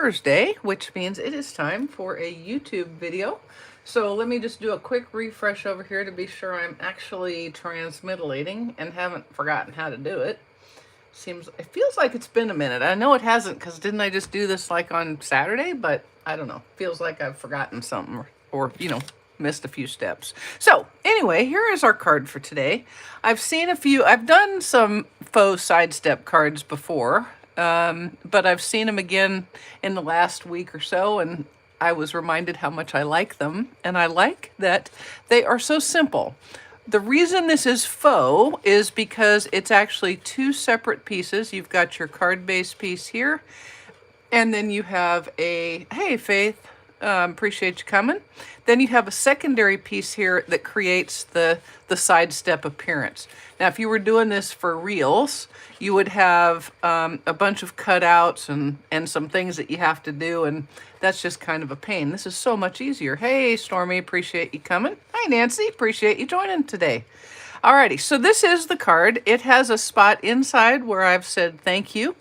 Thursday, which means it is time for a YouTube video. So let me just do a quick refresh over here to be sure I'm actually transmitilating and haven't forgotten how to do it. It feels like it's been a minute. I know it hasn't, because didn't I just do this like on Saturday? But I don't know. Feels like I've forgotten something or missed a few steps. So anyway, here is our card for today. I've done some faux sidestep cards before, but I've seen them again in the last week or so, and I was reminded how much I like them, and I like that they are so simple. The reason this is faux is because it's actually two separate pieces. You've got your card base piece here, and then you have hey Faith, appreciate you coming. Then you have a secondary piece here that creates the sidestep appearance. Now, if you were doing this for reals, you would have a bunch of cutouts and some things that you have to do, and that's just kind of a pain. This is so much easier. Hey, Stormy, appreciate you coming. Hi, Nancy, appreciate you joining today. Alrighty, so this is the card. It has a spot inside where I've said thank you.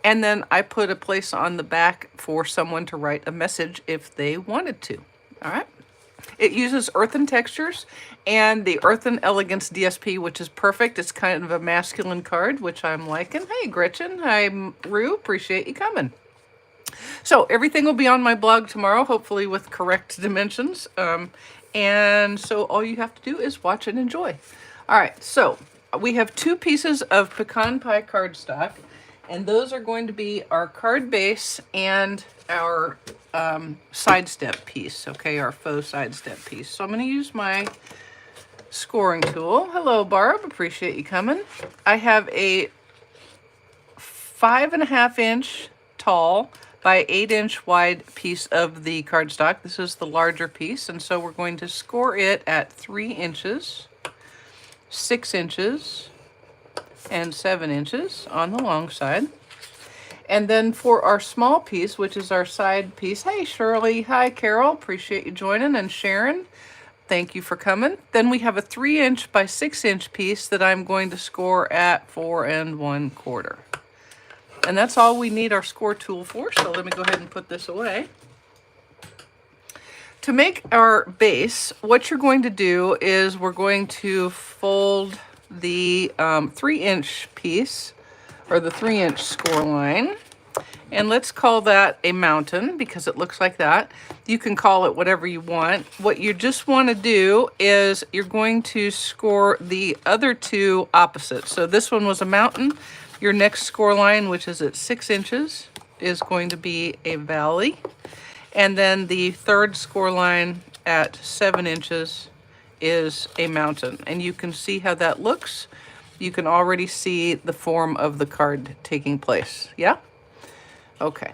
And then I put a place on the back for someone to write a message if they wanted to. All right. It uses earthen textures and the Earthen Elegance DSP, which is perfect. It's kind of a masculine card, which I'm liking. Hey, Gretchen. Hi, Rue. Appreciate you coming. So everything will be on my blog tomorrow, hopefully with correct dimensions. And so all you have to do is watch and enjoy. All right. So we have two pieces of pecan pie cardstock. And those are going to be our card base and our sidestep piece, okay, our faux sidestep piece. So I'm going to use my scoring tool. Hello, Barb. Appreciate you coming. I have a 5.5-inch tall by 8-inch wide piece of the cardstock. This is the larger piece, and so we're going to score it at 3 inches, 6 inches, and 7 inches on the long side. And then for our small piece, which is our side piece, hey Shirley, hi Carol, appreciate you joining, and Sharon, thank you for coming. Then we have a 3-inch by 6-inch piece that I'm going to score at 4 1/4. And that's all we need our score tool for, so let me go ahead and put this away. To make our base, what you're going to do is we're going to fold the 3-inch piece, or the 3-inch score line, and let's call that a mountain because it looks like that. You can call it whatever you want. What you just want to do is you're going to score the other two opposites. So this one was a mountain. Your next score line, which is at 6 inches, is going to be a valley, and then the third score line at 7 inches is a mountain. And you can see how that looks. You can already see the form of the card taking place. Yeah? Okay.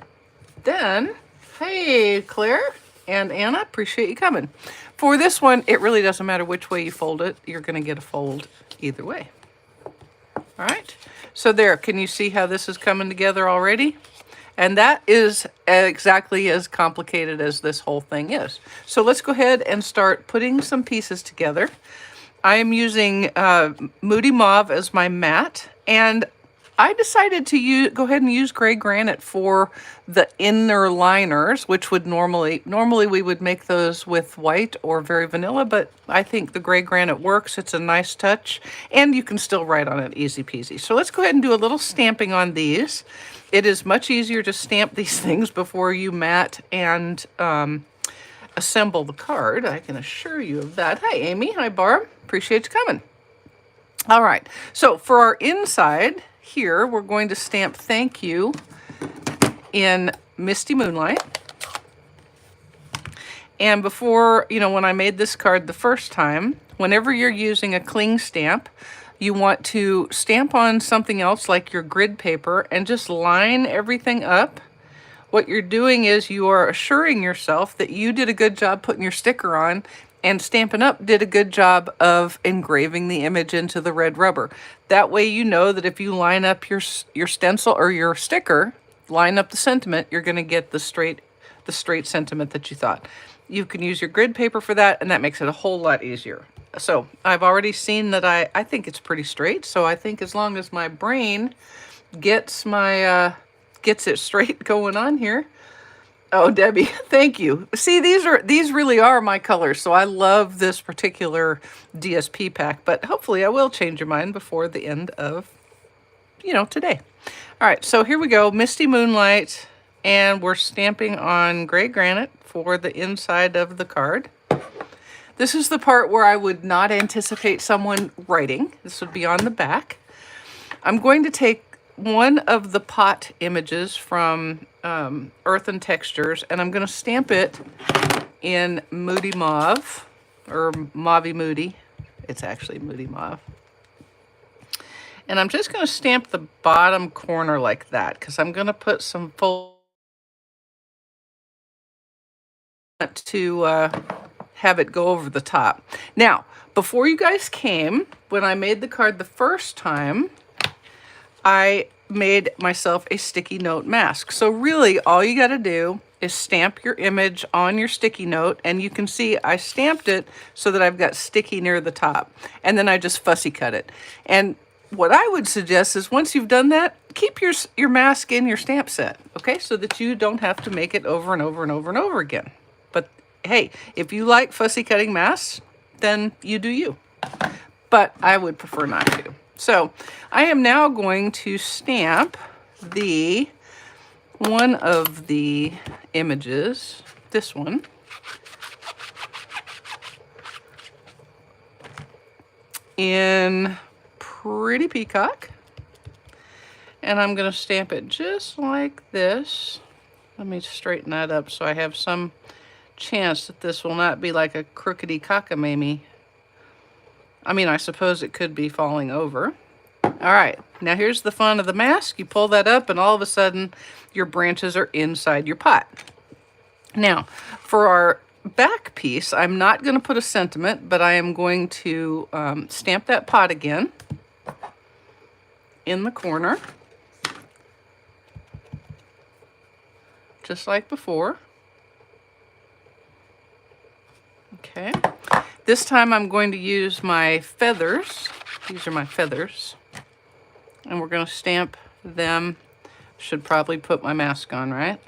Then, hey, Claire and Anna, appreciate you coming. For this one, it really doesn't matter which way you fold it. You're going to get a fold either way. All right. So there, can you see how this is coming together already? And that is exactly as complicated as this whole thing is. So let's go ahead and start putting some pieces together. I am using Moody Mauve as my mat, and I decided to go ahead and use gray granite for the inner liners, which would normally we would make those with white or very vanilla, but I think the gray granite works. It's a nice touch, and you can still write on it easy peasy. So let's go ahead and do a little stamping on these. It is much easier to stamp these things before you mat and assemble the card. I can assure you of that. Hi, Amy. Hi, Barb. Appreciate you coming. All right. So for our inside here, we're going to stamp thank you in Misty Moonlight. And before, when I made this card the first time, whenever you're using a cling stamp, you want to stamp on something else like your grid paper and just line everything up. What you're doing is you are assuring yourself that you did a good job putting your sticker on, and Stampin' Up! Did a good job of engraving the image into the red rubber. That way you know that if you line up your stencil or your sticker, line up the sentiment, you're going to get the straight sentiment that you thought. You can use your grid paper for that, and that makes it a whole lot easier. So I've already seen that I think it's pretty straight. So I think as long as my brain gets it straight going on here, Oh, Debbie, thank you. See, these really are my colors, so I love this particular DSP pack, but hopefully I will change your mind before the end of, today. All right, so here we go, Misty Moonlight, and we're stamping on gray granite for the inside of the card. This is the part where I would not anticipate someone writing. This would be on the back. I'm going to take one of the pot images from Earthen Textures, and I'm going to stamp it in Moody Mauve, or Mauvey Moody. It's actually Moody Mauve. And I'm just going to stamp the bottom corner like that, because I'm going to put some full to have it go over the top. Now, before you guys came, when I made the card the first time, I made myself a sticky note mask. So really, all you got to do is stamp your image on your sticky note, and you can see I stamped it so that I've got sticky near the top, and then I just fussy cut it. And what I would suggest is once you've done that, keep your mask in your stamp set, okay, so that you don't have to make it over and over and over and over again. But hey, if you like fussy cutting masks, then you do you. But I would prefer not to. So I am now going to stamp one of the images, this one, in Pretty Peacock. And I'm going to stamp it just like this. Let me straighten that up so I have some chance that this will not be like a crookedy cockamamie. I mean, I suppose it could be falling over. All right, now here's the fun of the mask. You pull that up and all of a sudden your branches are inside your pot. Now, for our back piece, I'm not going to put a sentiment, but I am going to stamp that pot again in the corner, just like before. Okay. This time I'm going to use my feathers. These are my feathers. And we're going to stamp them. Should probably put my mask on, right?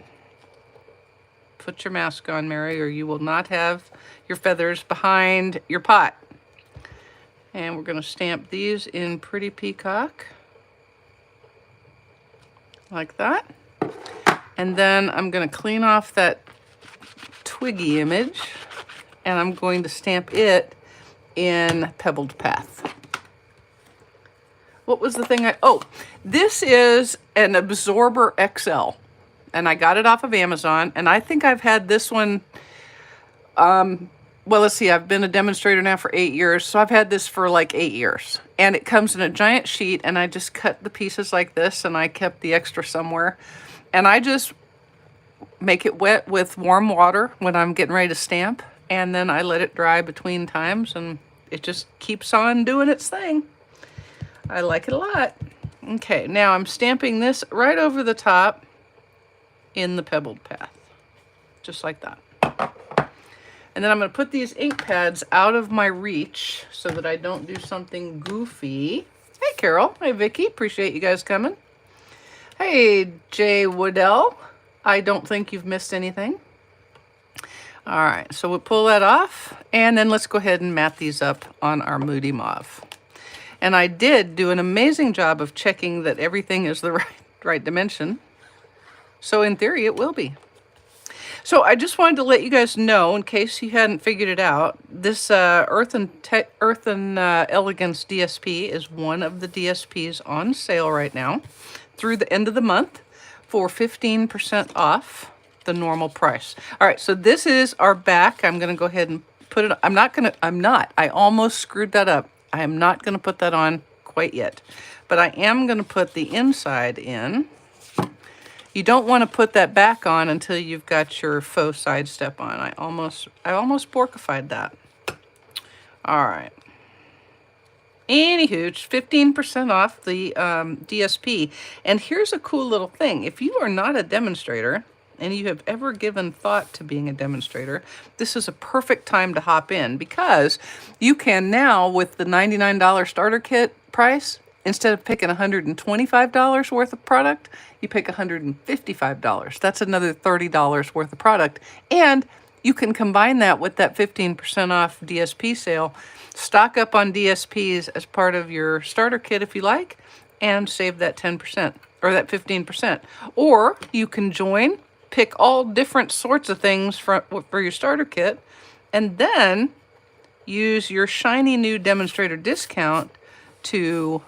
Put your mask on, Mary, or you will not have your feathers behind your pot. And we're going to stamp these in Pretty Peacock. Like that. And then I'm going to clean off that twiggy image. And I'm going to stamp it in Pebbled Path. What was the thing oh, this is an Absorber XL. And I got it off of Amazon. And I think I've had this one, well, let's see, I've been a demonstrator now for 8 years. So I've had this for like 8 years. And it comes in a giant sheet, and I just cut the pieces like this, and I kept the extra somewhere. And I just make it wet with warm water when I'm getting ready to stamp. And then I let it dry between times, and it just keeps on doing its thing. I like it a lot. Okay, now I'm stamping this right over the top in the Pebbled Path. Just like that. And then I'm going to put these ink pads out of my reach so that I don't do something goofy. Hey, Carol. Hey, Vicky. Appreciate you guys coming. Hey, Jay Woodell. I don't think you've missed anything. All right, so we'll pull that off, and then let's go ahead and mat these up on our Moody Mauve. And I did do an amazing job of checking that everything is the right dimension. So in theory, it will be. So I just wanted to let you guys know, in case you hadn't figured it out, this Earthen Elegance DSP is one of the DSPs on sale right now through the end of the month for 15% off the normal price. All right, so this is our back. I'm going to go ahead and put it, I almost screwed that up. I am not going to put that on quite yet, but I am going to put the inside in. You don't want to put that back on until you've got your faux side step on. I almost porkified that. All right. Anywho, 15% off the DSP. And here's a cool little thing. If you are not a demonstrator, and you have ever given thought to being a demonstrator, this is a perfect time to hop in, because you can now, with the $99 starter kit price, instead of picking $125 worth of product, you pick $155. That's another $30 worth of product. And you can combine that with that 15% off DSP sale. Stock up on DSPs as part of your starter kit if you like, and save that 10% or that 15%. Or you can join, pick all different sorts of things for your starter kit, and then use your shiny new demonstrator discount to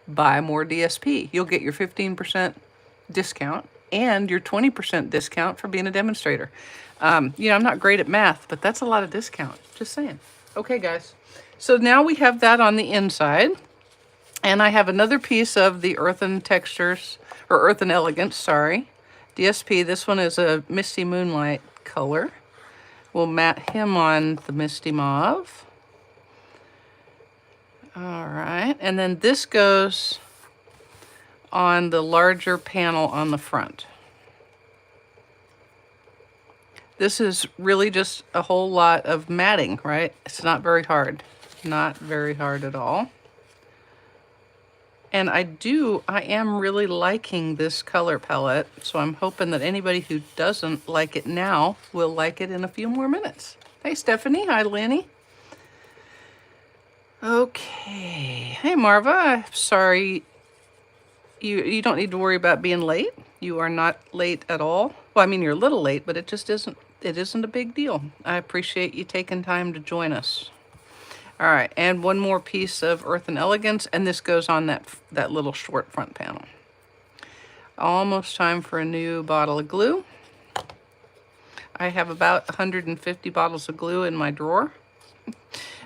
buy more DSP. You'll get your 15% discount and your 20% discount for being a demonstrator. You know, I'm not great at math, but that's a lot of discount. Just saying. Okay, guys. So now we have that on the inside. And I have another piece of the Earthen Textures, or Earthen Elegance, sorry. DSP. This one is a Misty Moonlight color. We'll mat him on the Misty Mauve. All right. And then this goes on the larger panel on the front. This is really just a whole lot of matting, right? It's not very hard. Not very hard at all. And I am really liking this color palette, so I'm hoping that anybody who doesn't like it now will like it in a few more minutes. Hey, Stephanie. Hi, Lenny. Okay. Hey, Marva. I'm sorry. You don't need to worry about being late. You are not late at all. Well, I mean, you're a little late, but it isn't a big deal. I appreciate you taking time to join us. All right, and one more piece of Earthen Elegance, and this goes on that little short front panel. Almost time for a new bottle of glue. I have about 150 bottles of glue in my drawer.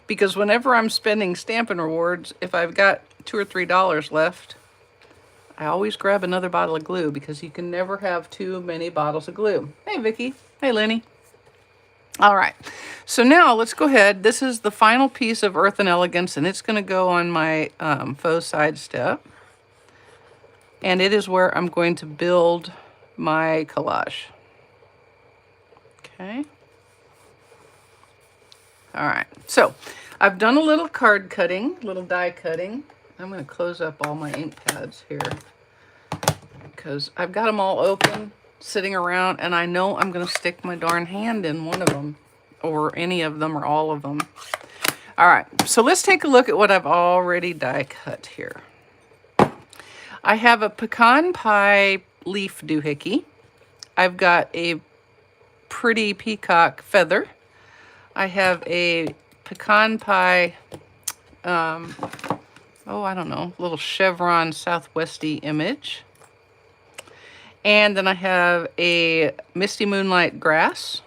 Because whenever I'm spending Stampin' rewards, if I've got $2 or $3 left, I always grab another bottle of glue because you can never have too many bottles of glue. Hey, Vicky. Hey, Lenny. All right, so now let's go ahead. This is the final piece of Earthen Elegance, and it's going to go on my Faux side step. And it is where I'm going to build my collage. Okay. All right, so I've done a little card cutting, little die cutting. I'm going to close up all my ink pads here because I've got them all open, sitting around, and I know I'm going to stick my darn hand in one of them, or any of them, or all of them. All right, so let's take a look at what I've already die cut here. I have a pecan pie leaf doohickey. I've got a pretty peacock feather. I have a pecan pie, I don't know, little chevron southwesty image. And then I have a Misty Moonlight grass.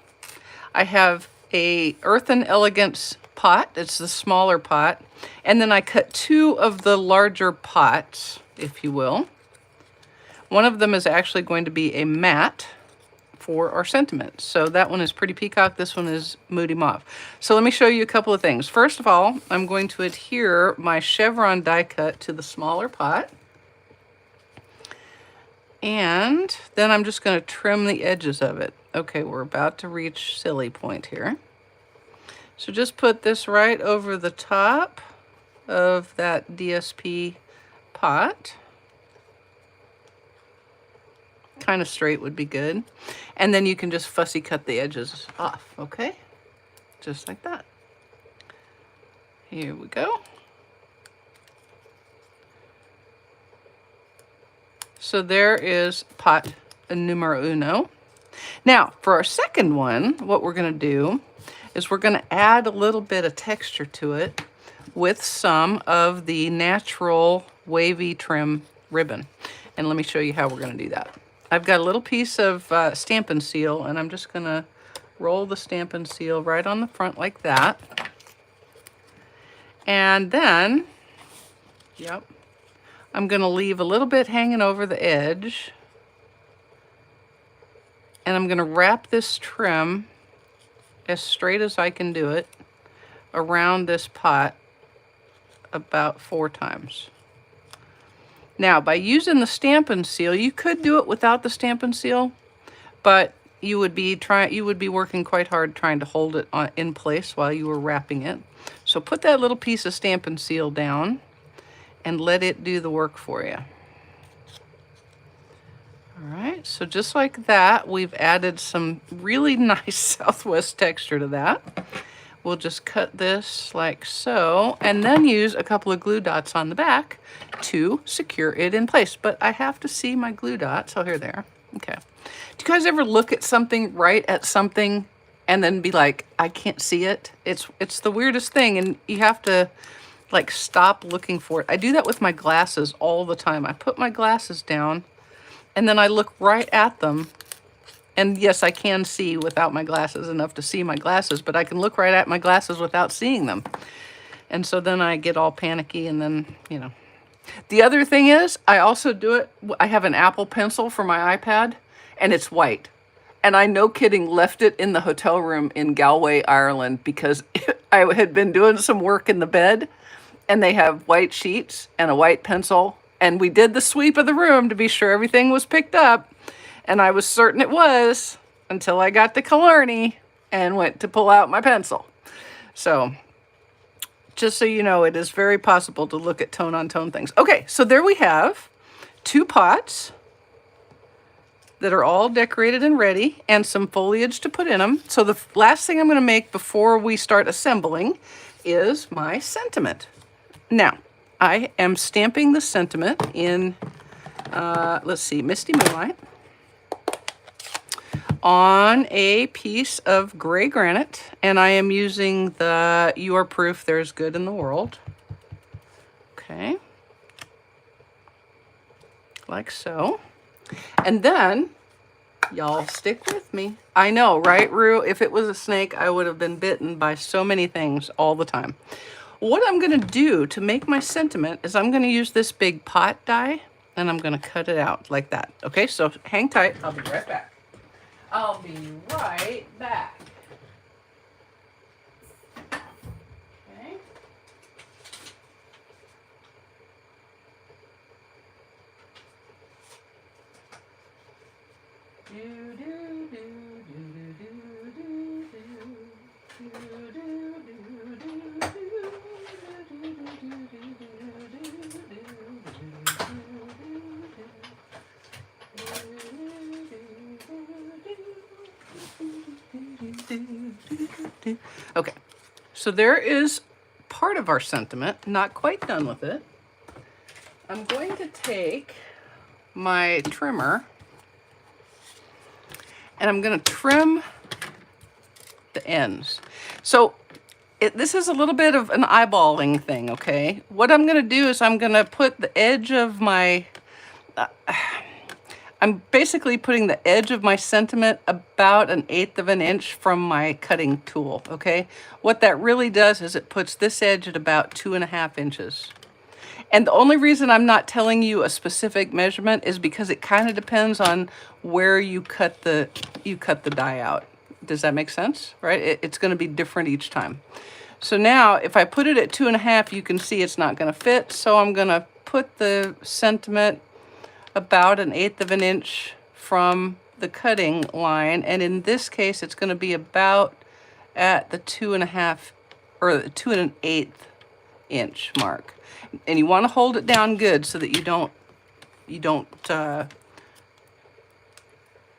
I have a Earthen Elegance pot. It's the smaller pot. And then I cut two of the larger pots, if you will. One of them is actually going to be a matte for our sentiments. So that one is Pretty Peacock. This one is Moody Mauve. So let me show you a couple of things. First of all, I'm going to adhere my chevron die cut to the smaller pot. And then I'm just going to trim the edges of it. Okay, we're about to reach silly point here. So just put this right over the top of that DSP pot. Kind of straight would be good. And then you can just fussy cut the edges off, okay? Just like that. Here we go. So there is pot numero uno. Now, for our second one, what we're going to do is we're going to add a little bit of texture to it with some of the natural wavy trim ribbon. And let me show you how we're going to do that. I've got a little piece of Stampin' Seal, and I'm just going to roll the Stampin' Seal right on the front like that. And then, yep, I'm going to leave a little bit hanging over the edge. And I'm going to wrap this trim as straight as I can do it around this pot about 4 times. Now, by using the Stampin' Seal, you could do it without the Stampin' Seal, but you would be working quite hard trying to hold it in place while you were wrapping it. So put that little piece of Stampin' Seal down, and let it do the work for you. All right, so just like that, we've added some really nice Southwest texture to that. We'll just cut this like so, and then use a couple of glue dots on the back to secure it in place. But I have to see my glue dots. Oh, here they are. Okay. Do you guys ever look at something, right at something, and then be like, I can't see it? It's the weirdest thing, and you have to like stop looking for it. I do that with my glasses all the time. I put my glasses down, and then I look right at them. And yes, I can see without my glasses enough to see my glasses, but I can look right at my glasses without seeing them. And so then I get all panicky, and then, you know. The other thing is, I also do it, I have an Apple Pencil for my iPad, and it's white. And I, no kidding, left it in the hotel room in Galway, Ireland, because I had been doing some work in the bed, and they have white sheets and a white pencil. And we did the sweep of the room to be sure everything was picked up. And I was certain it was until I got to Killarney and went to pull out my pencil. So just so you know, it is very possible to look at tone-on-tone things. Okay, so there we have 2 pots that are all decorated and ready, and some foliage to put in them. So the last thing I'm going to make before we start assembling is my sentiment. Now, I am stamping the sentiment in, let's see, Misty Moonlight on a piece of gray granite, and I am using the You Are Proof There's Good in the World. Okay. Like so. And then, y'all stick with me. I know, right, Rue? If it was a snake, I would have been bitten by so many things all the time. What I'm going to do to make my sentiment is I'm going to use this big pot die, and I'm going to cut it out like that. Okay, so hang tight. I'll be right back. I'll be right back. Okay. Okay, so there is part of our sentiment, not quite done with it. I'm going to take my trimmer and I'm going to trim the ends. So this is a little bit of an eyeballing thing, okay? What I'm going to do is I'm going to put the edge of my... I'm basically putting the edge of my sentiment about 1/8 of an inch from my cutting tool, okay? What that really does is it puts this edge at about 2.5 inches. And the only reason I'm not telling you a specific measurement is because it kind of depends on where you cut the die out. Does that make sense? Right? It's going to be different each time. So now if I put it at 2.5, you can see it's not going to fit. So I'm going to put the sentiment about 1/8 of an inch from the cutting line, and in this case it's going to be about at the 2.5 or 2 1/8 inch mark. And you want to hold it down good so that you don't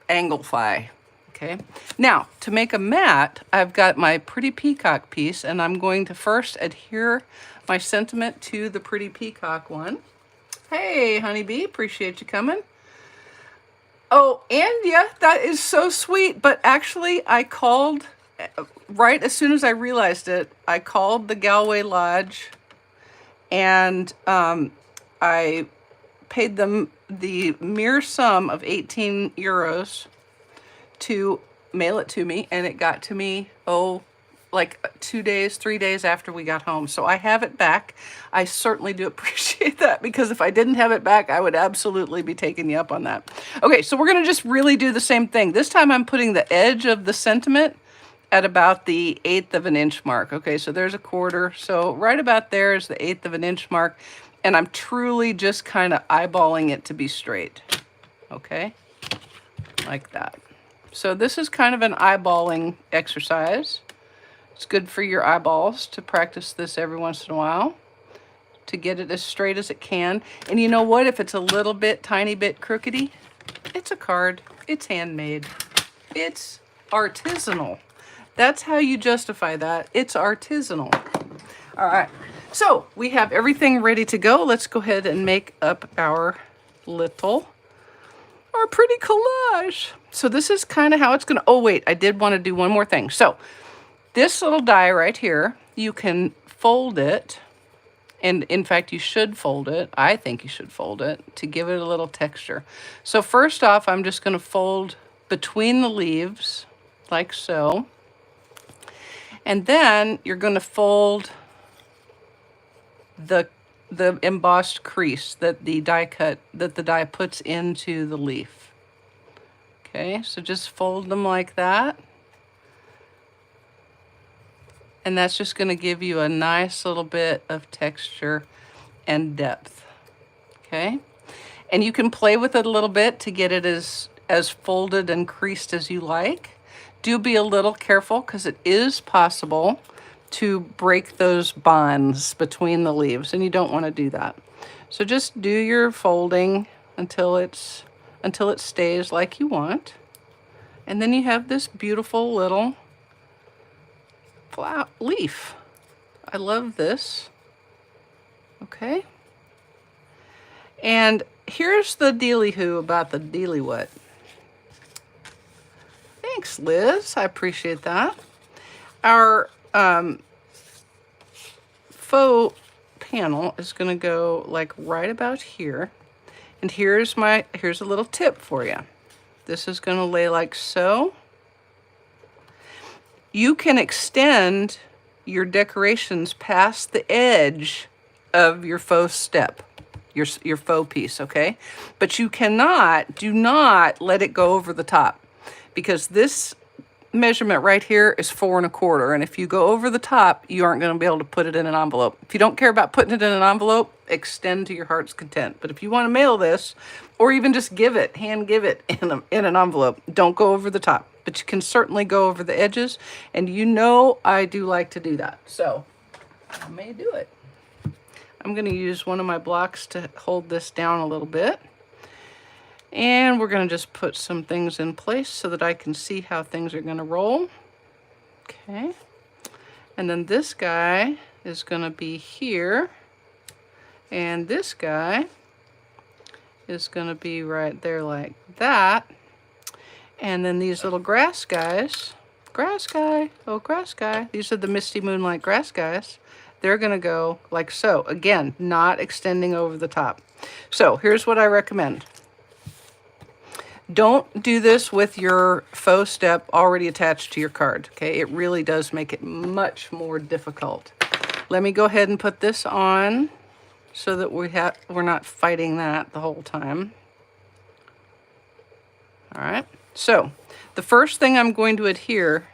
anglify. Okay, now to make a mat, I've got my Pretty Peacock piece, and I'm going to first adhere my sentiment to the Pretty Peacock one. Hey, honeybee, appreciate you coming. Oh, and yeah, that is so sweet. But actually, I called, right as soon as I realized it, I called the Galway Lodge, and I paid them the mere sum of 18 euros to mail it to me, and it got to me, like 2 days, 3 days after we got home. So I have it back. I certainly do appreciate that, because if I didn't have it back, I would absolutely be taking you up on that. Okay, so we're going to just really do the same thing. This time I'm putting the edge of the sentiment at about the 1/8 of an inch mark. Okay, so there's a 1/4. So right about there is the 1/8 of an inch mark. And I'm truly just kind of eyeballing it to be straight. Okay, like that. So this is kind of an eyeballing exercise. It's good for your eyeballs to practice this every once in a while, to get it as straight as it can. And you know what? If it's a little bit, tiny bit crookedy, it's a card. It's handmade. It's artisanal. That's how you justify that. It's artisanal. All right. So we have everything ready to go. Let's go ahead and make up our pretty collage. So this is kind of how it's going to, oh wait, I did want to do one more thing. So this little die right here, you can fold it. And in fact, you should fold it. I think you should fold it to give it a little texture. So first off, I'm just going to fold between the leaves like so. And then you're going to fold the embossed crease that the die puts into the leaf. Okay, so just fold them like that. And that's just going to give you a nice little bit of texture and depth. Okay, and you can play with it a little bit to get it as folded and creased as you like. Do be a little careful because it is possible to break those bonds between the leaves, and you don't want to do that. So just do your folding until it stays like you want. And then you have this beautiful little leaf. I love this. Okay. And here's the dealy-hoo about the dealy-what. Thanks, Liz. I appreciate that. Our faux panel is going to go like right about here. And here's a little tip for you. This is going to lay like so. You can extend your decorations past the edge of your faux step, your faux piece, okay? But you do not let it go over the top, because this measurement right here is 4 1/4, and if you go over the top, you aren't going to be able to put it in an envelope. If you don't care about putting it in an envelope, extend to your heart's content. But if you want to mail this, or even just hand give it in an envelope, don't go over the top. But you can certainly go over the edges, and you know I do like to do that, so I may do it. I'm going to use one of my blocks to hold this down a little bit. And we're going to just put some things in place so that I can see how things are going to roll. Okay. And then this guy is going to be here. And this guy is going to be right there like that. And then these little grass guys, grass guy, these are the Misty Moonlight grass guys. They're going to go like so. Again, not extending over the top. So here's what I recommend. Don't do this with your faux step already attached to your card, okay? It really does make it much more difficult. Let me go ahead and put this on so that we're not fighting that the whole time. All right. So the first thing I'm going to adhere,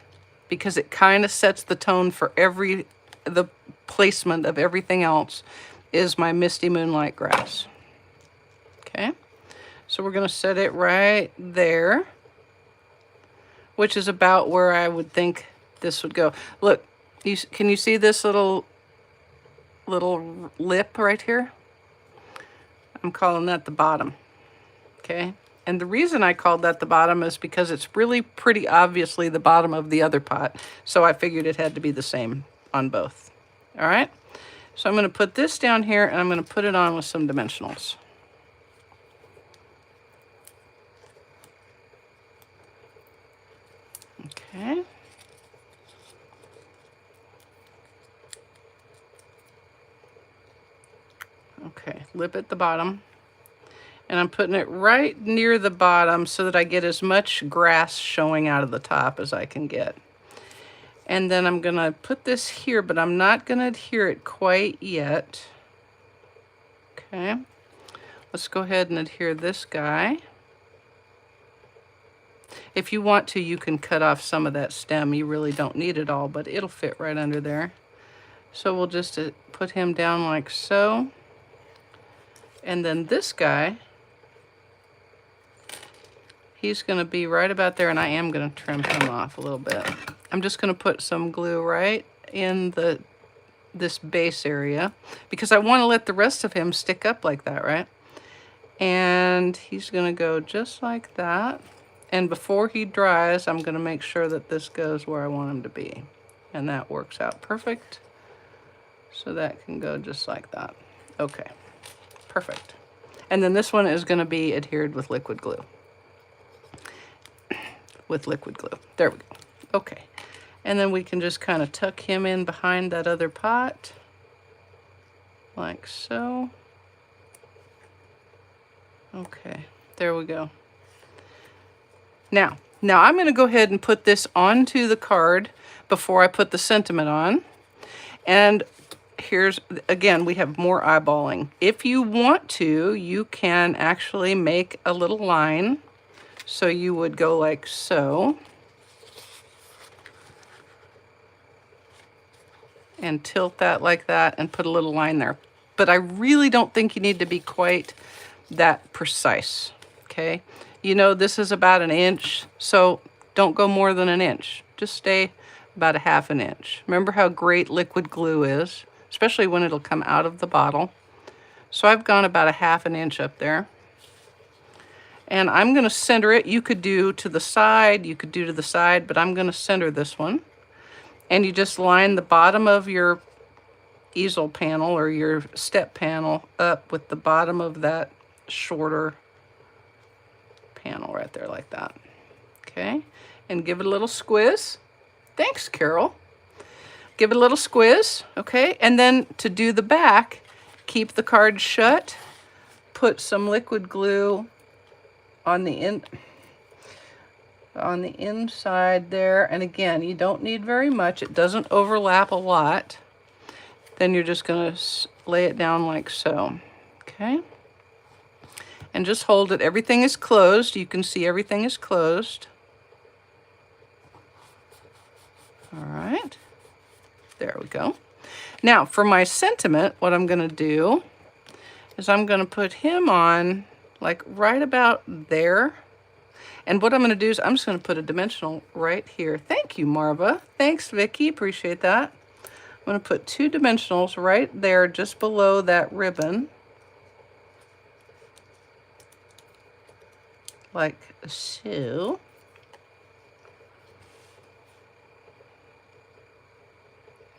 because it kind of sets the tone for the placement of everything else, is my Misty Moonlight grass. Okay. So we're going to set it right there, which is about where I would think this would go. Look, can you see this little lip right here? I'm calling that the bottom. Okay. And the reason I called that the bottom is because it's really pretty obviously the bottom of the other pot. So I figured it had to be the same on both. All right. So I'm going to put this down here, and I'm going to put it on with some dimensionals. Okay. Okay, lip at the bottom. And I'm putting it right near the bottom so that I get as much grass showing out of the top as I can get. And then I'm going to put this here, but I'm not going to adhere it quite yet. Okay. Let's go ahead and adhere this guy. If you want to, you can cut off some of that stem. You really don't need it all, but it'll fit right under there. So we'll just put him down like so. And then this guy, he's going to be right about there, and I am going to trim him off a little bit. I'm just going to put some glue right in the this base area because I want to let the rest of him stick up like that, right? And he's going to go just like that. And before he dries, I'm going to make sure that this goes where I want him to be. And that works out perfect. So that can go just like that. Okay, perfect. And then this one is going to be adhered with liquid glue. With liquid glue. There we go. Okay. And then we can just kind of tuck him in behind that other pot. Like so. Okay, there we go. Now I'm going to go ahead and put this onto the card before I put the sentiment on. And here's, again, we have more eyeballing. If you want to, you can actually make a little line. So you would go like so. And tilt that like that and put a little line there. But I really don't think you need to be quite that precise, okay? You know, this is about 1 inch, so don't go more than 1 inch. Just stay about 1/2 inch. Remember how great liquid glue is, especially when it'll come out of the bottle. So I've gone about 1/2 inch up there. And I'm gonna center it. You could do to the side, but I'm gonna center this one. And you just line the bottom of your easel panel or your step panel up with the bottom of that shorter panel right there like that. Okay, and give it a little squiz. Thanks, Carol. Give it a little squiz, okay? And then to do the back, keep the card shut, put some liquid glue on the inside there. And again, you don't need very much. It doesn't overlap a lot. Then you're just going to lay it down like so. Okay? And just hold it. Everything is closed. You can see everything is closed. All right. There we go. Now, for my sentiment, what I'm going to do is I'm going to put him on like right about there. And what I'm going to do is I'm just going to put a dimensional right here. Thank you, Marva. Thanks, Vicky. Appreciate that. I'm going to put 2 dimensionals right there just below that ribbon. Like so.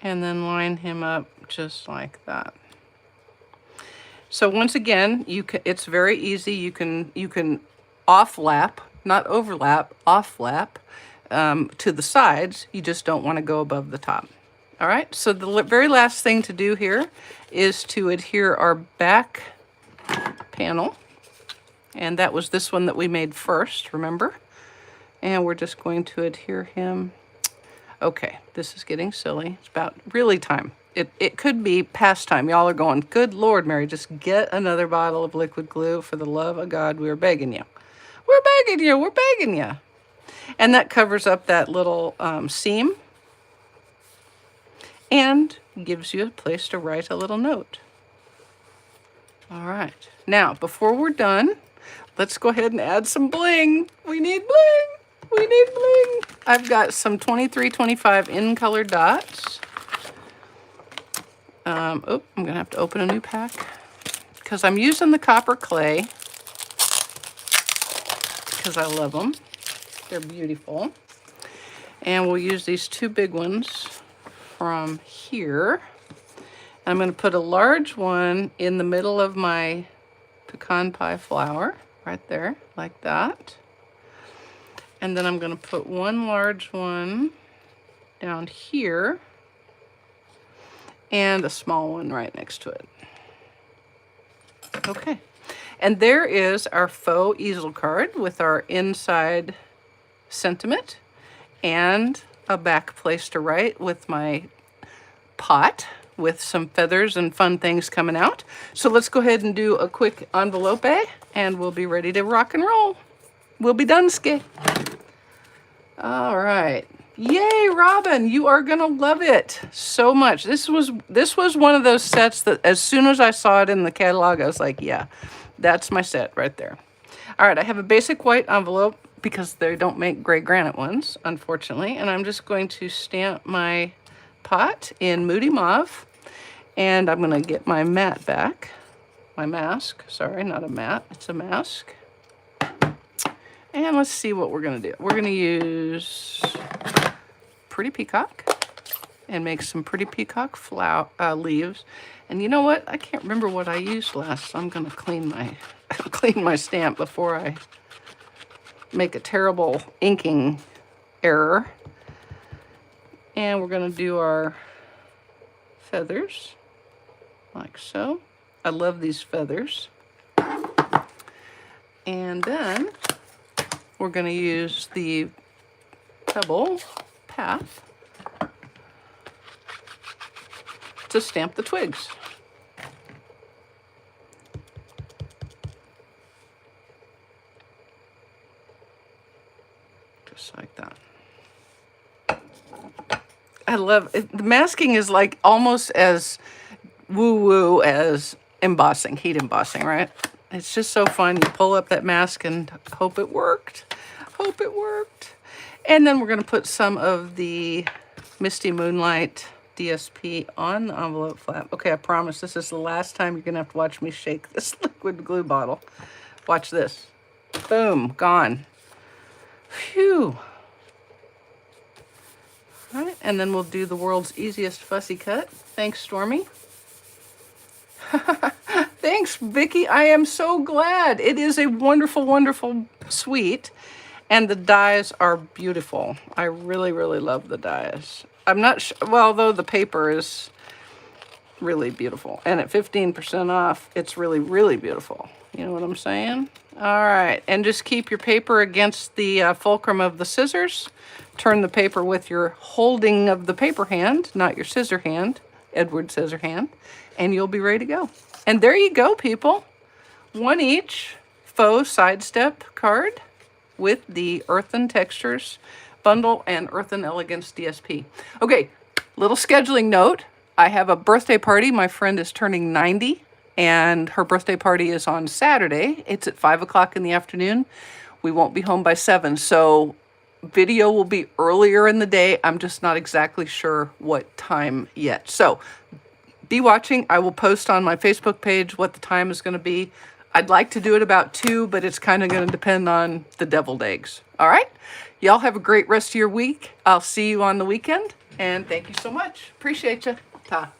And then line him up just like that. So once again, it's very easy. You can off-lap, not overlap, off-lap to the sides. You just don't want to go above the top. All right, so the very last thing to do here is to adhere our back panel. And that was this one that we made first, remember? And we're just going to adhere him. Okay, this is getting silly. It's about really time. It could be past time. Y'all are going, good Lord, Mary, just get another bottle of liquid glue. For the love of God, we're begging you. We're begging you. We're begging you. And that covers up that little seam and gives you a place to write a little note. All right. Now, before we're done, let's go ahead and add some bling. We need bling. We need bling. I've got some 2325 in color dots. I'm going to have to open a new pack because I'm using the copper clay because I love them. They're beautiful. And we'll use these 2 big ones from here. I'm going to put a large one in the middle of my pecan pie flower right there, like that. And then I'm going to put one large one down here and a small one right next to it. Okay. And there is our faux easel card with our inside sentiment and a back place to write with my pot with some feathers and fun things coming out. So let's go ahead and do a quick envelope and we'll be ready to rock and roll. We'll be done, Ski. All right. Yay, Robin, you are gonna love it so much. This was one of those sets that as soon as I saw it in the catalog, I was like, yeah, that's my set right there. All right, I have a basic white envelope because they don't make gray granite ones, unfortunately, and I'm just going to stamp my pot in Moody Mauve. And I'm going to get my mat back. My mask. Sorry, not a mat. It's a mask. And let's see what we're going to do. We're going to use Pretty Peacock and make some Pretty Peacock leaves. And you know what? I can't remember what I used last, so I'm going to clean my stamp before I make a terrible inking error. And we're going to do our feathers like so. I love these feathers. And then we're going to use the pebble path to stamp the twigs. Just like that. I love it. The masking is like almost as woo-woo as embossing, heat embossing, right? It's just so fun. You pull up that mask and hope it worked. Hope it worked. And then we're going to put some of the Misty Moonlight DSP on the envelope flap. Okay, I promise this is the last time you're going to have to watch me shake this liquid glue bottle. Watch this. Boom, gone. Phew. All right, and then we'll do the world's easiest fussy cut. Thanks, Stormy. Thanks, Vicky. I am so glad. It is a wonderful, wonderful suite. And the dies are beautiful. I really, really love the dies. I'm not sure, well, though the paper is really beautiful. And at 15% off, it's really, really beautiful. You know what I'm saying? All right, and just keep your paper against the fulcrum of the scissors. Turn the paper with your holding of the paper hand, not your scissor hand, Edward scissor hand, and you'll be ready to go. And there you go, people. One each faux sidestep card with the Earthen Textures bundle and Earthen Elegance DSP. Okay, little scheduling note. I have a birthday party. My friend is turning 90, and her birthday party is on Saturday. It's at 5 o'clock in the afternoon. We won't be home by 7, so video will be earlier in the day. I'm just not exactly sure what time yet. So be watching. I will post on my Facebook page what the time is going to be. I'd like to do it about 2, but it's kind of going to depend on the deviled eggs. All right? Y'all have a great rest of your week. I'll see you on the weekend, and thank you so much. Appreciate you. Ta.